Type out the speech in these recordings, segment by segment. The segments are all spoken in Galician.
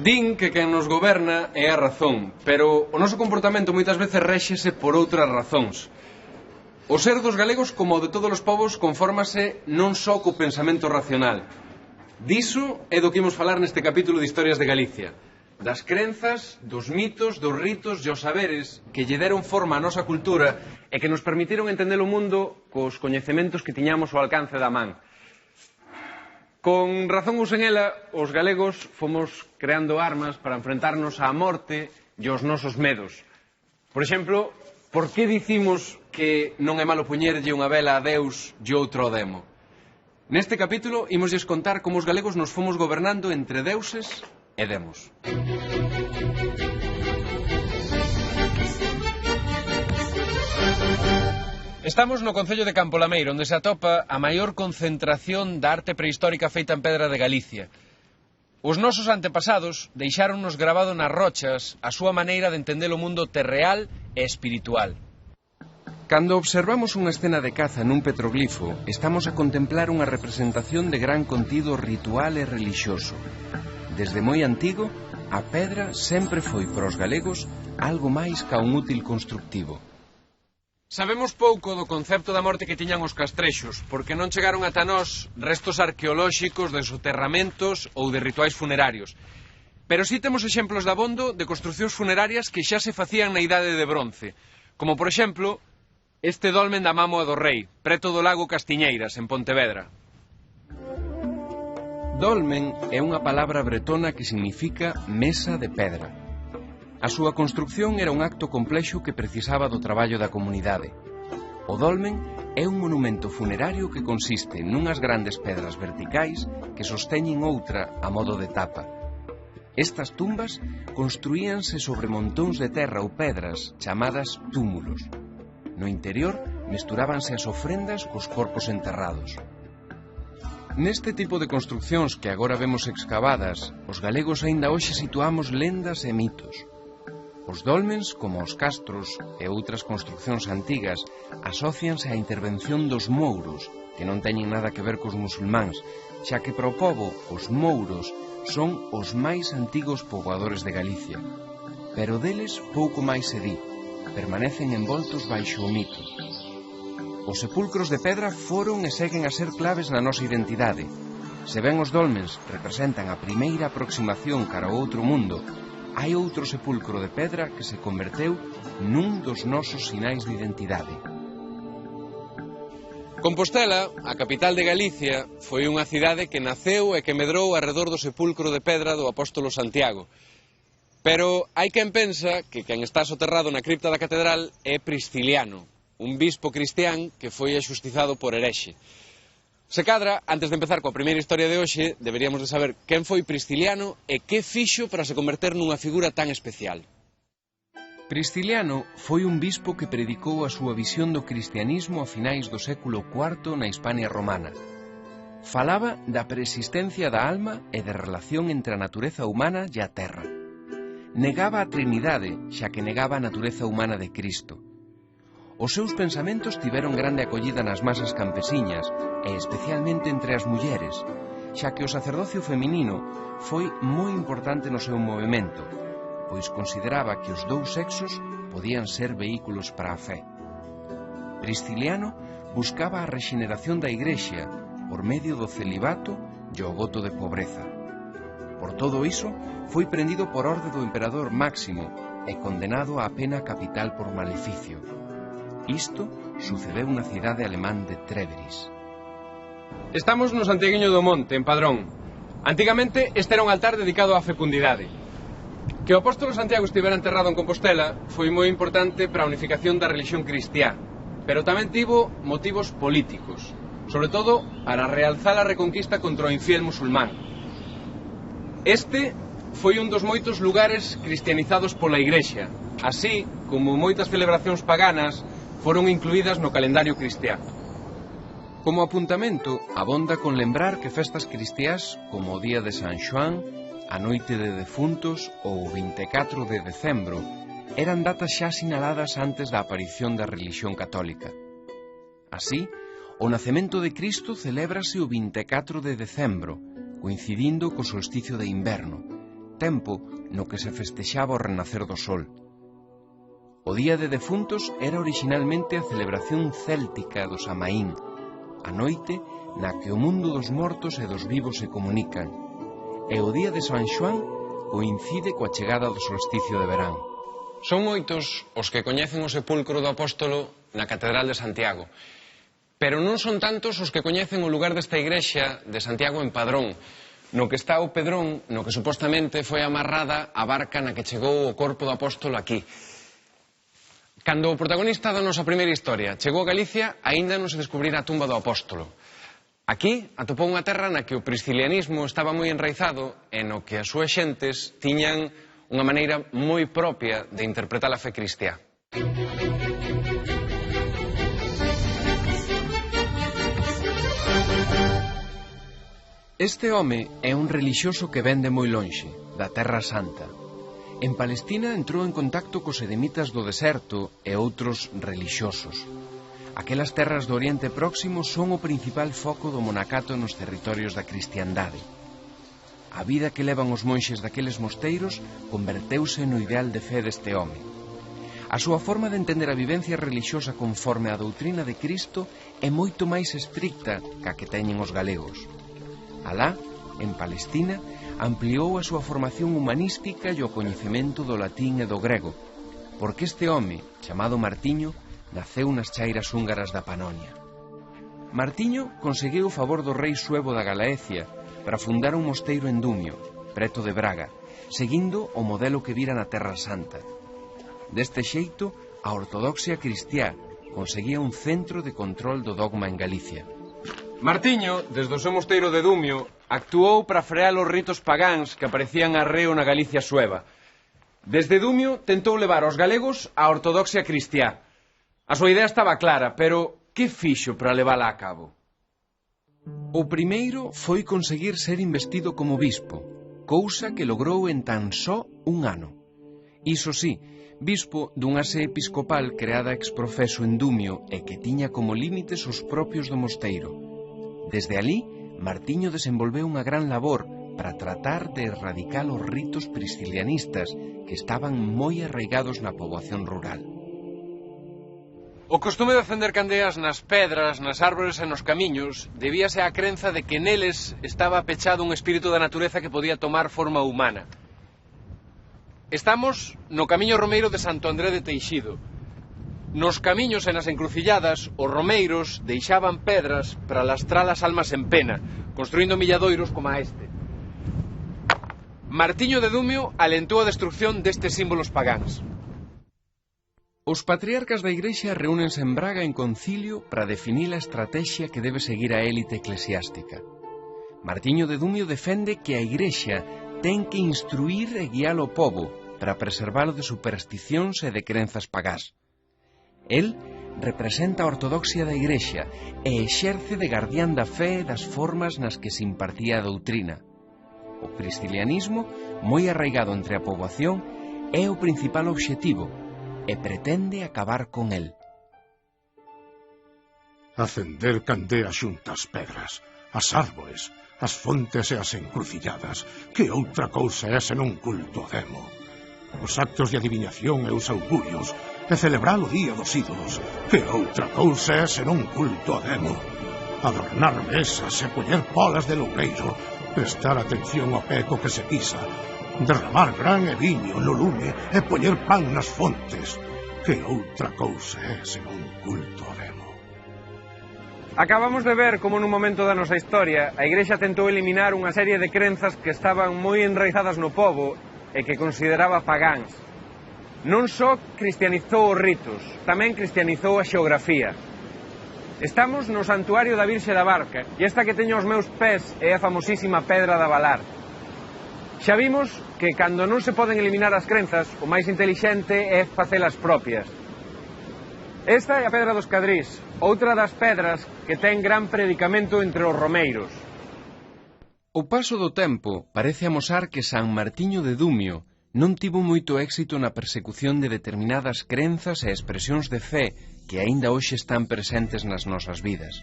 Din que quen nos goberna é a razón, pero o noso comportamento moitas veces réxese por outras razóns. O ser dos galegos, como o de todos os povos, confórmase non só co pensamento racional. Diso é do que imos falar neste capítulo de Historias de Galicia. Das crenzas, dos mitos, dos ritos e os saberes que lle deron forma á nosa cultura e que nos permitiron entender o mundo cos coñecementos que tiñamos ao alcance da man. Con razón ou sen ela, os galegos fomos creando armas para enfrentarnos á morte e aos nosos medos. Por exemplo, por que dicimos que non é malo puñerlle unha vela a Deus e outro ao demo? Neste capítulo imosles contar como os galegos nos fomos gobernando entre deuses e demos. Estamos no concello de Campolameiro, onde se atopa a maior concentración da arte prehistórica feita en pedra de Galicia. Os nosos antepasados deixáronnos grabado nas rochas a súa maneira de entender o mundo terreal e espiritual. Cando observamos unha escena de caza nun petroglifo, estamos a contemplar unha representación de gran contido ritual e relixioso. Desde moi antigo, a pedra sempre foi para os galegos algo máis ca un útil constructivo. Sabemos pouco do concepto da morte que tiñan os castrexos, porque non chegaron ata nós restos arqueolóxicos de soterramentos ou de rituais funerarios. Pero sí temos exemplos dabondo de construcións funerarias que xa se facían na Idade de Bronce, como por exemplo este dolmen da Mámoa do Rei, preto do lago Castiñeiras, en Pontevedra. Dolmen é unha palabra bretona que significa mesa de pedra. A súa construcción era un acto complexo que precisaba do traballo da comunidade. O dolmen é un monumento funerario que consiste nunhas grandes pedras verticais que sosteñen outra a modo de tapa. Estas tumbas construíanse sobre montóns de terra ou pedras chamadas túmulos. No interior mesturábanse as ofrendas cos corpos enterrados. Neste tipo de construccións que agora vemos excavadas, os galegos aínda hoxe situamos lendas e mitos. Os dolmens, como os castros e outras construccións antigas, asócianse á intervención dos mouros, que non teñen nada que ver cos musulmáns, xa que para o pobo os mouros son os máis antigos poboadores de Galicia. Pero deles pouco máis se di, permanecen envoltos baixo o mito. Os sepulcros de pedra foron e seguen a ser claves na nosa identidade. Se ben os dolmens representan a primeira aproximación cara ao outro mundo, hai outro sepulcro de pedra que se converteu nun dos nosos sinais de identidade. Compostela, a capital de Galicia, foi unha cidade que naceu e que medrou arredor do sepulcro de pedra do apóstolo Santiago. Pero hai quen pensa que quen está soterrado na cripta da catedral é Prisciliano, un bispo cristián que foi axustizado por herexe. Se cadra, antes de empezar coa primeira historia de hoxe, deberíamos de saber quen foi Prisciliano e que fixo para se converter nunha figura tan especial. Prisciliano foi un bispo que predicou a súa visión do cristianismo a finais do século IV na Hispania romana. Falaba da preexistencia da alma e da relación entre a natureza humana e a terra. Negaba a Trinidade, xa que negaba a natureza humana de Cristo. Os seus pensamentos tiveron grande acollida nas masas campesiñas e especialmente entre as mulleres, xa que o sacerdocio feminino foi moi importante no seu movimento, pois consideraba que os dous sexos podían ser vehículos para a fe. Prisciliano buscaba a rexeneración da Igrexa por medio do celibato e o voto de pobreza. Por todo iso, foi prendido por orde do emperador Máximo e condenado á pena capital por maleficio. Isto sucedeu na cidade alemán de Treveris. Estamos no Santiaguiño do Monte, en Padrón. Antigamente este era un altar dedicado á fecundidade. Que o apóstolo Santiago estivera enterrado en Compostela foi moi importante para a unificación da religión cristiá, pero tamén tivo motivos políticos, sobre todo para realzar a reconquista contra o infiel musulmán. Este foi un dos moitos lugares cristianizados pola Igrexa, así como moitas celebracións paganas foron incluídas no calendario cristiá. Como apuntamento, abonda con lembrar que festas cristiás como o Día de San Xoán, a Noite de Defuntos ou o 24 de decembro eran datas xa sinaladas antes da aparición da religión católica. Así, o nacemento de Cristo celébrase o 24 de decembro, coincidindo co solsticio de inverno, tempo no que se festexaba o renacer do sol. O Día de Defuntos era originalmente a celebración céltica do Samaín, a noite na que o mundo dos mortos e dos vivos se comunican, e o Día de San Xoán coincide coa chegada do solsticio de verán. Son moitos os que coñecen o sepulcro do apóstolo na Catedral de Santiago, pero non son tantos os que coñecen o lugar desta igrexa de Santiago en Padrón, no que está o Pedrón, no que supostamente foi amarrada a barca na que chegou o corpo do apóstolo aquí. Cando o protagonista da nosa primeira historia chegou a Galicia, aínda non se descubrira a tumba do apóstolo. Aquí atopou unha terra na que o priscilianismo estaba moi enraizado e no que as súas xentes tiñan unha maneira moi propia de interpretar a fe cristiá. Este home é un relixioso que vende moi lonxe, da Terra Santa. En Palestina entrou en contacto cos edemitas do deserto e outros relixiosos. Aquelas terras do Oriente Próximo son o principal foco do monacato nos territorios da cristiandade. A vida que levan os monxes daqueles mosteiros converteuse no ideal de fe deste home. A súa forma de entender a vivencia relixiosa conforme a doutrina de Cristo é moito máis estricta ca que teñen os galegos. Alá, en Palestina, ampliou a súa formación humanística e o coñecemento do latín e do grego, porque este home, chamado Martiño, naceu nas chairas húngaras da Panonia. Martiño conseguiu o favor do rei suevo da Galaecia para fundar un mosteiro en Dumio, preto de Braga, seguindo o modelo que vira na Terra Santa. Deste xeito, a ortodoxia cristiá conseguía un centro de control do dogma en Galicia. Martiño, desde o seu mosteiro de Dumio, actuou para frear os ritos pagáns que aparecían arreo na Galicia sueva. Desde Dumio tentou levar aos galegos a ortodoxia cristiá. A súa idea estaba clara, pero que fixo para levala a cabo? O primeiro foi conseguir ser investido como bispo, cousa que logrou en tan só un ano. Iso sí, bispo dunha sé episcopal creada ex profeso en Dumio e que tiña como límites os propios do mosteiro. Desde alí, Martiño desenvolveu unha gran labor para tratar de erradicar os ritos priscilianistas que estaban moi arraigados na poboación rural. O costume de acender candeas nas pedras, nas árbores e nos camiños debíase á crenza de que neles estaba pechado un espírito da natureza que podía tomar forma humana. Estamos no camiño romeiro de Santo André de Teixido. Nos camiños e nas encrucilladas, os romeiros deixaban pedras para lastrar as almas en pena, construindo milladoiros como a este. Martiño de Dumio alentou a destrucción destes símbolos pagáns. Os patriarcas da Igrexa reúnense en Braga en concilio para definir a estrategia que debe seguir a élite eclesiástica. Martiño de Dumio defende que a Igrexa ten que instruir e guiar o pobo para preservalo de supersticións e de crenzas pagás. El representa a ortodoxia da Igrexa e exerce de guardián da fe e das formas nas que se impartía a doutrina. O priscilianismo, moi arraigado entre a poboación, é o principal obxectivo e pretende acabar con el. Acender candeas xunto ás pedras, as árbores, as fontes e as encrucilladas, que outra cousa é senón culto a demo. Os actos de adivinación e os augurios, e celebrar o día dos ídolos, que outra cousa é senón culto a demo. Adornar mesas e poñer polas de loureiro, prestar atención ao peco que se pisa, derramar gran e viño no lume e poñer pan nas fontes, que outra cousa é senón culto a demo. Acabamos de ver como nun momento da nosa historia a Igrexa tentou eliminar unha serie de crenzas que estaban moi enraizadas no pobo e que consideraba pagáns. Non só cristianizou os ritos, tamén cristianizou a xeografía. Estamos no santuario da Virxe da Barca e esta que teño aos meus pés é a famosísima Pedra da Valar. Xa vimos que cando non se poden eliminar as crenzas, o máis intelixente é facelas propias. Esta é a Pedra dos Cadrís, outra das pedras que ten gran predicamento entre os romeiros. O paso do tempo parece amosar que San Martiño de Dumio non tivo moito éxito na persecución de determinadas crenzas e expresións de fe que aínda hoxe están presentes nas nosas vidas.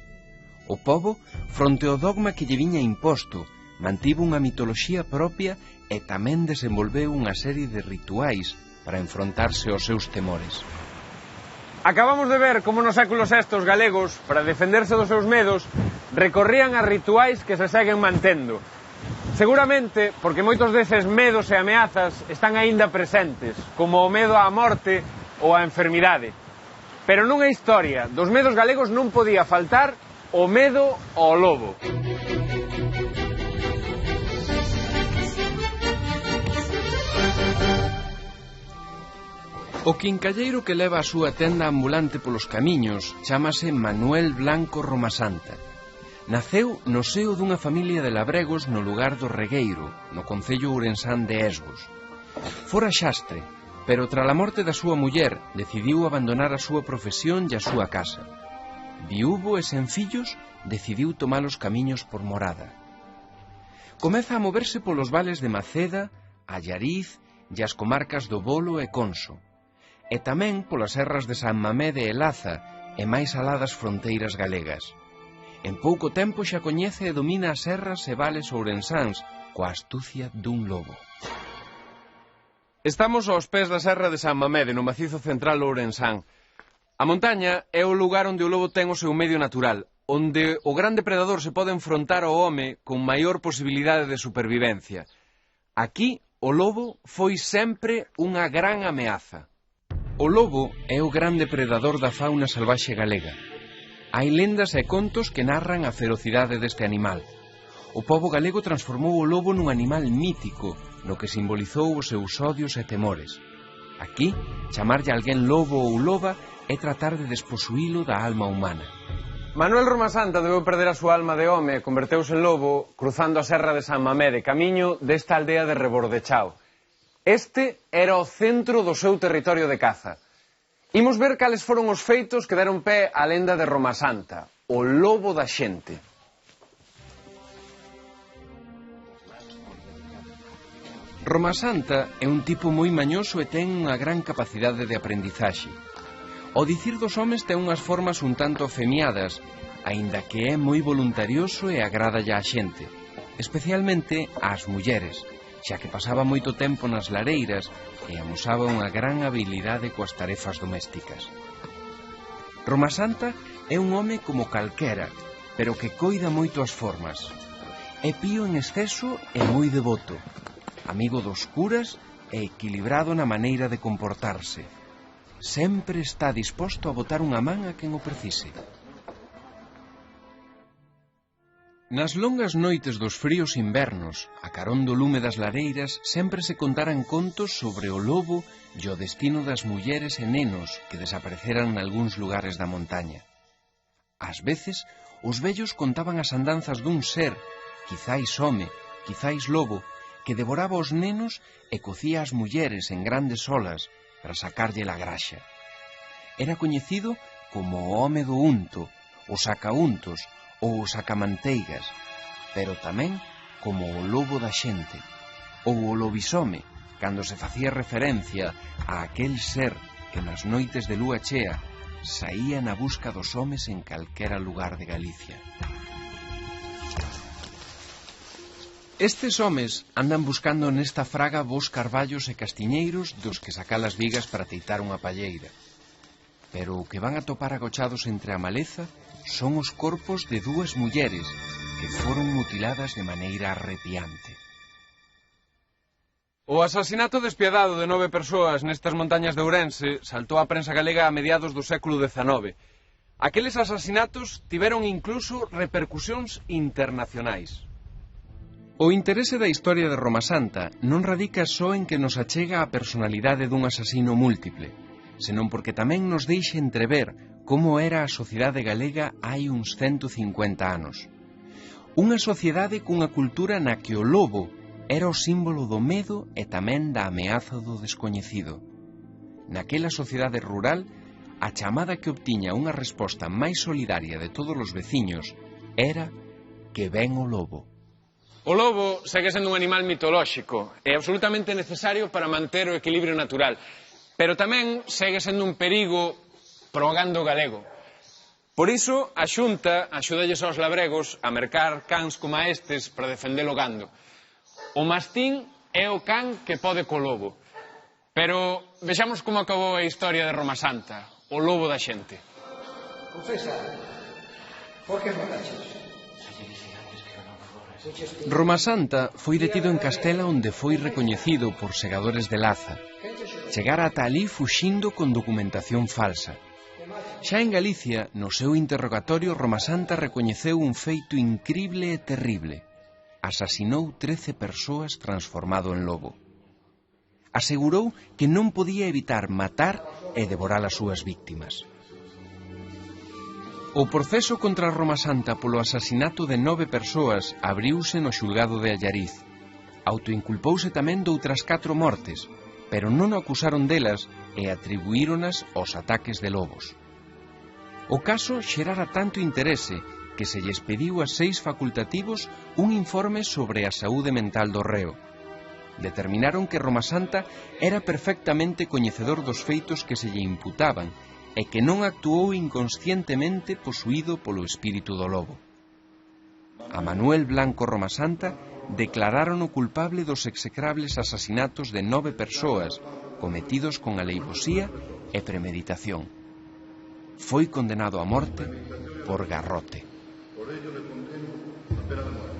O pobo, fronte ao dogma que lle viña imposto, mantivo unha mitoloxía propia e tamén desenvolveu unha serie de rituais para enfrontarse aos seus temores. Acabamos de ver como no século VI os galegos, para defenderse dos seus medos, recorrían a rituais que se seguen mantendo. Seguramente porque moitos deses medos e ameazas están aínda presentes, como o medo á morte ou á enfermidade. Pero nunha historia dos medos galegos non podía faltar o medo ao lobo. O quincalleiro que leva a súa tenda ambulante polos camiños chámase Manuel Blanco Romasanta. Naceu no seo dunha familia de labregos no lugar do Regueiro, no concello ourensán de Esgos. Fora xastre, pero trala morte da súa muller decidiu abandonar a súa profesión e a súa casa. Viúvo e sen fillos, decidiu tomar os camiños por Morada. Comeza a moverse polos vales de Maceda, Allariz e as comarcas do Bolo e Conso, e tamén polas serras de San Mamé de Elaza e máis aladas fronteiras galegas. En pouco tempo xa coñece e domina as serras e vales ourensáns coa astucia dun lobo. Estamos aos pés da serra de San Mamede, no macizo central ourensán. A montaña é o lugar onde o lobo ten o seu medio natural, onde o gran depredador se pode enfrontar ao home con maior posibilidade de supervivencia. Aquí, o lobo foi sempre unha gran ameaza. O lobo é o gran depredador da fauna salvaxe galega. Hai lendas e contos que narran a ferocidade deste animal. O pobo galego transformou o lobo nun animal mítico, no que simbolizou os seus odios e temores. Aquí, chamarlle a alguén lobo ou loba é tratar de desposuílo da alma humana. Manuel Romasanta debeu perder a súa alma de home e converteuse en lobo cruzando a serra de San Mamede, camiño desta aldea de Rebordechao. Este era o centro do seu territorio de caza. Imos ver cales foron os feitos que deron pé á lenda de Romasanta, o lobo da xente. Romasanta é un tipo moi mañoso e ten unha gran capacidade de aprendizaxe. O dicir dos homes ten unhas formas un tanto femiadas, aínda que é moi voluntarioso e agradalle á xente, especialmente ás mulleres, xa que pasaba moito tempo nas lareiras e amosaba unha gran habilidade coas tarefas domésticas. Romasanta é un home como calquera, pero que coida moito as formas. É pío en exceso e moi devoto, amigo dos curas e equilibrado na maneira de comportarse. Sempre está disposto a botar unha man a quen o precise. Nas longas noites dos fríos invernos, a carón do lume das lareiras, sempre se contaran contos sobre o lobo e o destino das mulleres e nenos que desapareceran nalgúns lugares da montaña. Ás veces, os vellos contaban as andanzas dun ser, quizáis home, quizáis lobo, que devoraba os nenos e cocía as mulleres en grandes olas para sacarlle la graxa. Era coñecido como o home do unto, o sacauntos ou o sacamanteigas, pero tamén como o lobo da xente, ou o lobisome, cando se facía referencia a aquel ser que nas noites de lúa chea saía na busca dos homes en calquera lugar de Galicia. Estes homes andan buscando nesta fraga bos carballos e castiñeiros dos que sacar as vigas para teitar unha palleira. Pero o que van a topar agochados entre a maleza son os corpos de dúas mulleres que foron mutiladas de maneira arrepiante. O asasinato despiadado de 9 persoas nestas montañas de Ourense saltou á prensa galega a mediados do século XIX. Aqueles asasinatos tiveron incluso repercusións internacionais. O interese da historia de Romasanta non radica só en que nos achega a personalidade dun asasino múltiple, senón porque tamén nos deixa entrever como era a sociedade galega hai uns 150 anos. Unha sociedade cunha cultura na que o lobo era o símbolo do medo e tamén da ameaza do descoñecido. Naquela sociedade rural, a chamada que obtiña unha resposta máis solidaria de todos os veciños era que ven o lobo. O lobo segue sendo un animal mitolóxico e absolutamente necesario para manter o equilibrio natural, pero tamén segue sendo un perigo para o gando galego. Por iso, a Xunta axúdalles aos labregos a mercar cans como estes para defender o gando. O mastín é o can que pode co lobo. Pero vexamos como acabou a historia de Roma Santa, o lobo da xente. Confesa, por que mataches? Roma Santa foi detido en Castela onde foi recoñecido por segadores de laza. Chegara ata alí fuxindo con documentación falsa. Xa en Galicia, no seu interrogatorio, Roma Santa recoñeceu un feito incrible e terrible. Asasinou 13 persoas transformado en lobo. Asegurou que non podía evitar matar e devorar as súas víctimas. O proceso contra Roma Santa polo asasinato de 9 persoas abriuse no xulgado de Allariz. Autoinculpouse tamén doutras 4 mortes, pero non o acusaron delas e atribuíronas aos ataques de lobos. O caso xerara tanto interese que se lles pediu a 6 facultativos un informe sobre a saúde mental do reo. Determinaron que Roma Santa era perfectamente coñecedor dos feitos que se lle imputaban e que non actuou inconscientemente posuído polo espírito do lobo. A Manuel Blanco Roma Santa declararon o culpable dos execrables asasinatos de 9 persoas cometidos con aleivosía e premeditación. Foi condenado a morte por garrote. Por ello le condeno a pena de muerte.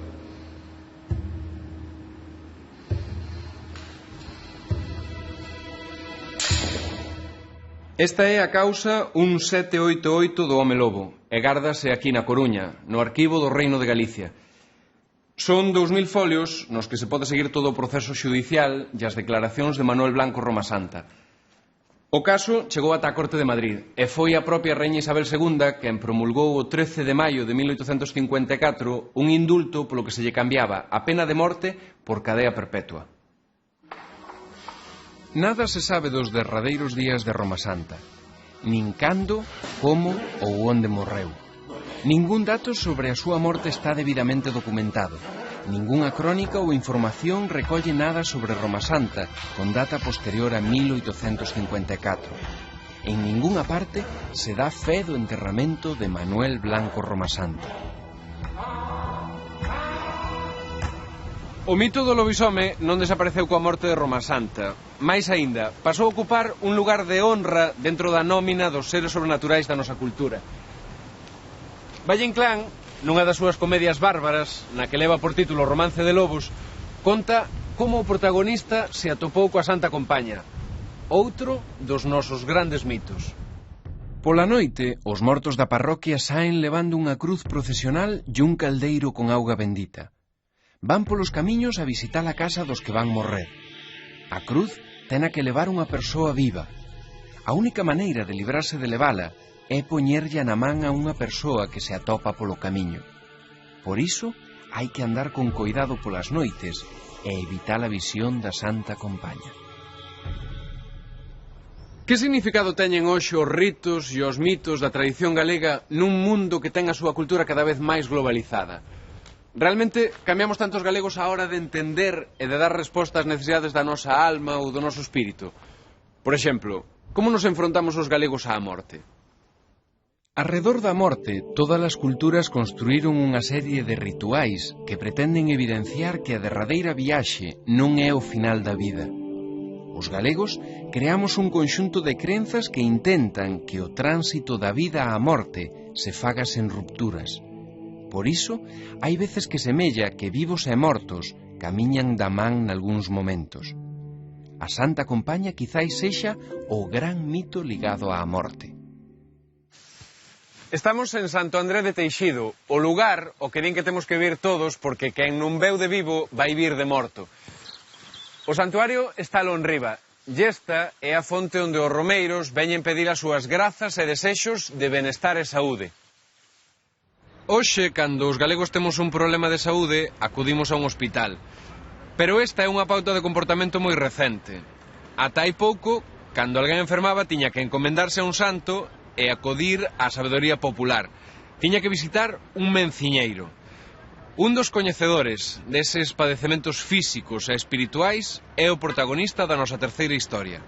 Esta é a causa 1788 do home lobo e gárdase aquí na Coruña, no arquivo do Reino de Galicia. Son 2000 folios nos que se pode seguir todo o proceso xudicial e as declaracións de Manuel Blanco Roma Santa. O caso chegou ata a Corte de Madrid e foi a propia Reina Isabel II quen promulgou o 13 de maio de 1854 un indulto polo que se lle cambiaba a pena de morte por cadea perpetua. Nada se sabe dos derradeiros días de Roma Santa, nin cando, como ou onde morreu. Ningún dato sobre a súa morte está debidamente documentado. Ningunha crónica ou información recolle nada sobre Roma Santa con data posterior a 1854. En ningunha parte se dá fe do enterramento de Manuel Blanco Roma Santa. O mito do lobisome non desapareceu coa morte de Roma Santa. Mais aínda, pasou a ocupar un lugar de honra dentro da nómina dos seres sobrenaturais da nosa cultura. Valle Inclán, nunha das súas comedias bárbaras, na que leva por título Romance de Lobos, conta como o protagonista se atopou coa Santa Compaña, outro dos nosos grandes mitos. Pola noite, os mortos da parroquia saen levando unha cruz procesional e un caldeiro con auga bendita. Van polos camiños a visitar a casa dos que van morrer. A cruz ten a que levar unha persoa viva. A única maneira de librarse de levala é poñerlla na man a unha persoa que se atopa polo camiño. Por iso, hai que andar con coidado polas noites e evitar a visión da Santa Compaña. Que significado teñen hoxe os ritos e os mitos da tradición galega nun mundo que ten a súa cultura cada vez máis globalizada? Realmente cambiamos tantos galegos á hora de entender e de dar resposta ás necesidades da nosa alma ou do noso espírito? Por exemplo, como nos enfrontamos os galegos á morte? Arredor da morte, todas as culturas construíron unha serie de rituais que pretenden evidenciar que a derradeira viaxe non é o final da vida. Os galegos creamos un conxunto de crenzas que intentan que o tránsito da vida á morte se faga sen rupturas. Por iso, hai veces que semella que vivos e mortos camiñan da man nalgúns momentos. A Santa Compaña quizáis sexa o gran mito ligado á morte. Estamos en Santo André de Teixido, o lugar o que din que temos que vir todos porque quen non veu de vivo vai vir de morto. O santuario está lonriba, e esta é a fonte onde os romeiros veñen pedir as súas grazas e desexos de benestar e saúde. Hoxe, cando os galegos temos un problema de saúde, acudimos a un hospital. Pero esta é unha pauta de comportamento moi recente. Ata hai pouco, cando alguén enfermaba, tiña que encomendarse a un santo e acudir á sabedoría popular. Tiña que visitar un menciñeiro. Un dos coñecedores deses padecementos físicos e espirituais é o protagonista da nosa terceira historia.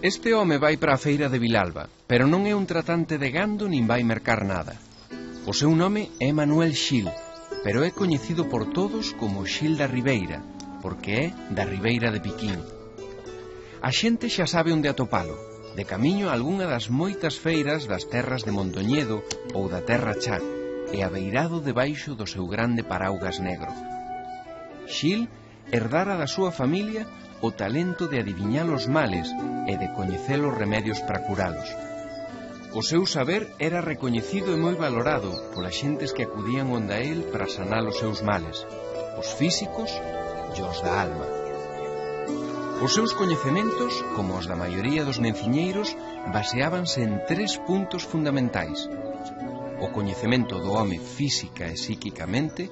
Este home vai para a feira de Vilalba, pero non é un tratante de gando nin vai mercar nada. O seu nome é Manuel Xil, pero é coñecido por todos como Xil da Ribeira, porque é da Ribeira de Piquín. A xente xa sabe onde atopalo, de camiño a algunha das moitas feiras das terras de Mondoñedo ou da Terra Chá, e abeirado debaixo do seu grande paraugas negro. Xil herdara da súa familia o talento de adiviñar os males e de coñecer os remedios para curalos. O seu saber era recoñecido e moi valorado polas xentes que acudían onde a él para sanar os seus males, os físicos e os da alma. Os seus coñecementos, como os da maioría dos menciñeiros, baseábanse en 3 puntos fundamentais: o coñecemento do home física e psíquicamente,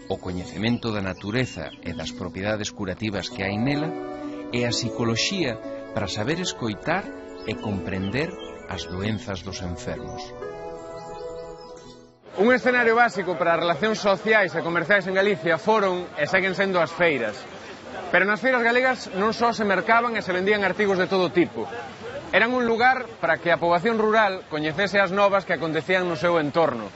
o coñecemento da natureza e das propiedades curativas que hai nela, e a psicoloxía para saber escoitar e comprender as doenzas dos enfermos. Un escenario básico para as relacións sociais e comerciais en Galicia foron e seguen sendo as feiras. Pero nas feiras galegas non só se mercaban e se vendían artigos de todo tipo. Eran un lugar para que a poboación rural coñecese as novas que acontecían no seu entorno.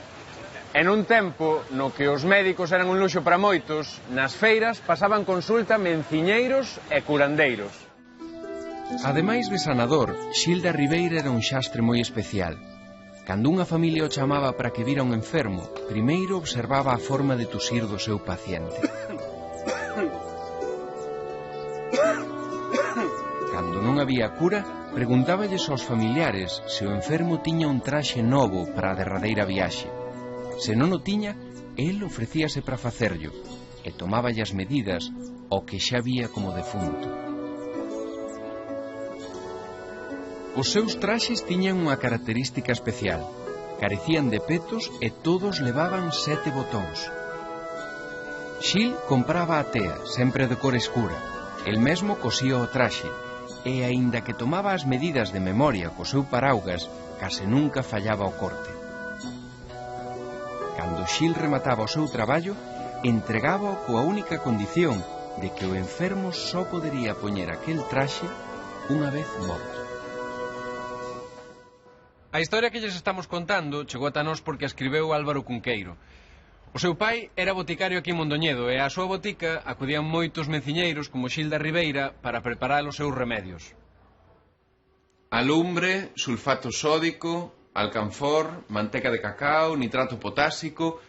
En un tempo no que os médicos eran un luxo para moitos, nas feiras pasaban consulta menciñeiros e curandeiros. Ademais de sanador, Xil da Ribeira era un xastre moi especial. Cando unha familia o chamaba para que vira un enfermo, primeiro observaba a forma de tusir do seu paciente. Cando non había cura, preguntáballes aos familiares se o enfermo tiña un traxe novo para a derradeira viaxe. Se non o tiña, el ofrecíase para facerllo e tomáballe as medidas ao que xa vía como defunto. Os seus traxes tiñan unha característica especial. Carecían de petos e todos levaban 7 botóns. Xil compraba a tea, sempre de cor escura. El mesmo cosía o traxe, e aínda que tomaba as medidas de memoria co seu paraugas, case nunca fallaba o corte. Cando Xil remataba o seu traballo, entregábao coa única condición de que o enfermo só podería poñer aquel traxe unha vez morto. A historia que lles estamos contando chegou ata nós porque a escribeu Álvaro Cunqueiro. O seu pai era boticario aquí en Mondoñedo e á súa botica acudían moitos menciñeiros como Xil da Ribeira para preparar os seus remedios. Alumbre, sulfato sódico, alcanfor, manteca de cacao, nitrato potásico...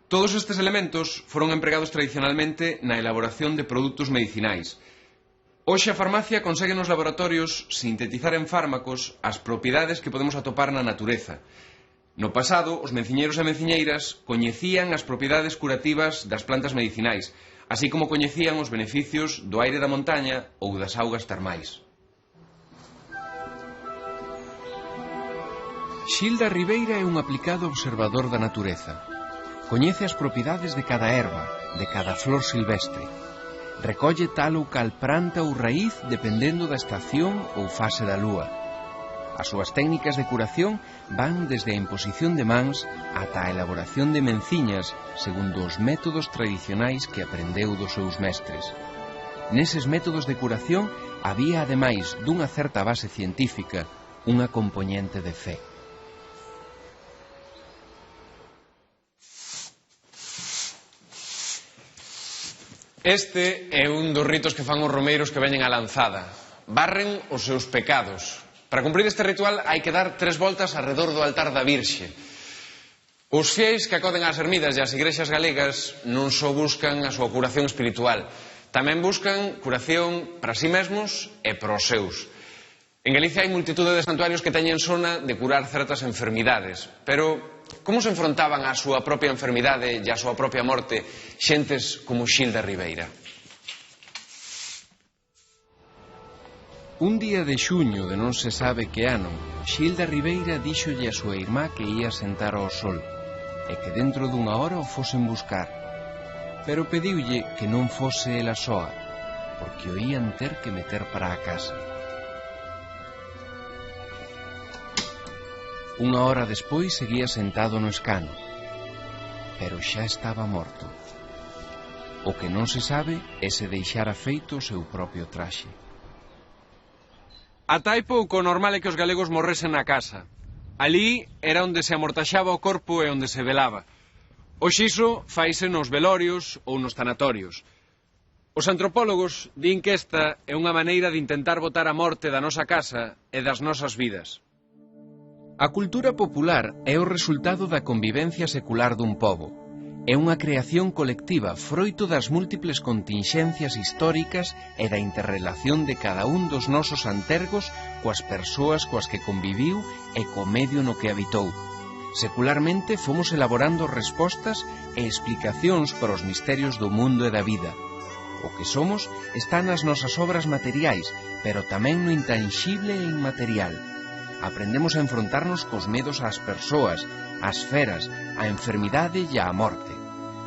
Todos estes elementos foron empregados tradicionalmente na elaboración de produtos medicinais. Hoxe a farmacia consegue nos laboratorios sintetizar en fármacos as propiedades que podemos atopar na natureza. No pasado, os menciñeiros e menciñeiras coñecían as propiedades curativas das plantas medicinais, así como coñecían os beneficios do aire da montaña ou das augas termais. Xil da Ribeira é un aplicado observador da natureza. Coñece as propiedades de cada erva, de cada flor silvestre. Recolle tal ou cal planta ou raíz dependendo da estación ou fase da lúa. As súas técnicas de curación van desde a imposición de mans ata a elaboración de menciñas segundo os métodos tradicionais que aprendeu dos seus mestres. Neses métodos de curación había, ademais dunha certa base científica, unha compoñente de fe. Este é un dos ritos que fan os romeiros que veñen á lanzada. Barren os seus pecados. Para cumprir este ritual hai que dar 3 voltas arredor do altar da Virxe. Os fieis que acoden ás ermidas e ás igrexas galegas non só buscan a súa curación espiritual, tamén buscan curación para si mesmos e para os seus. En Galicia hai multitude de santuarios que teñen sona de curar certas enfermidades, pero como se enfrontaban á súa propia enfermidade e á súa propia morte xentes como Xil da Ribeira? Un día de xuño de non se sabe que ano, Xil da Ribeira díxolle a súa irmá que ia sentar ao sol e que dentro dunha hora o fosen buscar, pero pediulle que non fose ela soa, porque o ían ter que meter para a casa. Unha hora despois seguía sentado no escano, pero xa estaba morto. O que non se sabe é se deixara feito o seu propio traxe. A taipa o co normal é que os galegos morresen na casa. Alí era onde se amortaxaba o corpo e onde se velaba. Hoxe iso faise nos velorios ou nos tanatorios. Os antropólogos din que esta é unha maneira de intentar botar a morte da nosa casa e das nosas vidas. A cultura popular é o resultado da convivencia secular dun pobo. É unha creación colectiva froito das múltiples continxencias históricas e da interrelación de cada un dos nosos antergos coas persoas coas que conviviu e co medio no que habitou. Secularmente fomos elaborando respostas e explicacións para os misterios do mundo e da vida. O que somos está nas nosas obras materiais, pero tamén no intanxible e inmaterial. Aprendemos a enfrontarnos cos medos ás persoas, ás feras, á enfermidade e á morte.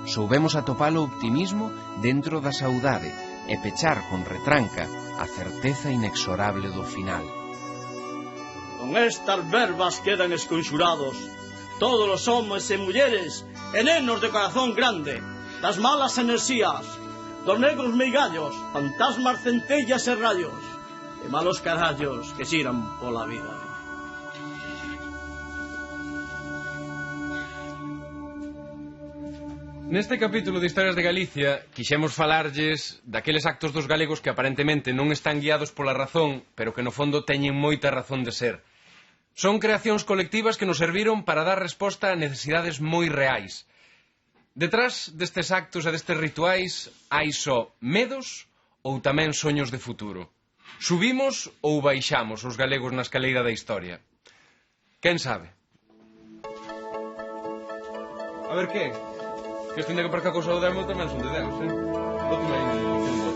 Soubemos atopar o optimismo dentro da saudade e pechar con retranca a certeza inexorable do final. Con estas verbas quedan esconxurados todos os homes e mulleres e nenos de corazón grande, das malas enerxías, dos negros meigallos, fantasmas, centellas e rayos, e malos carallos que xiran pola vida. Neste capítulo de Historias de Galicia quixemos falarlles daqueles actos dos galegos que aparentemente non están guiados pola razón, pero que no fondo teñen moita razón de ser. Son creacións colectivas que nos serviron para dar resposta a necesidades moi reais. Detrás destes actos e destes rituais hai só medos ou tamén soños de futuro. Subimos ou baixamos os galegos na escaleira da historia? Quen sabe? A ver que? Que este que para cá cousa do demo tamén son de Deus, Bótame aí un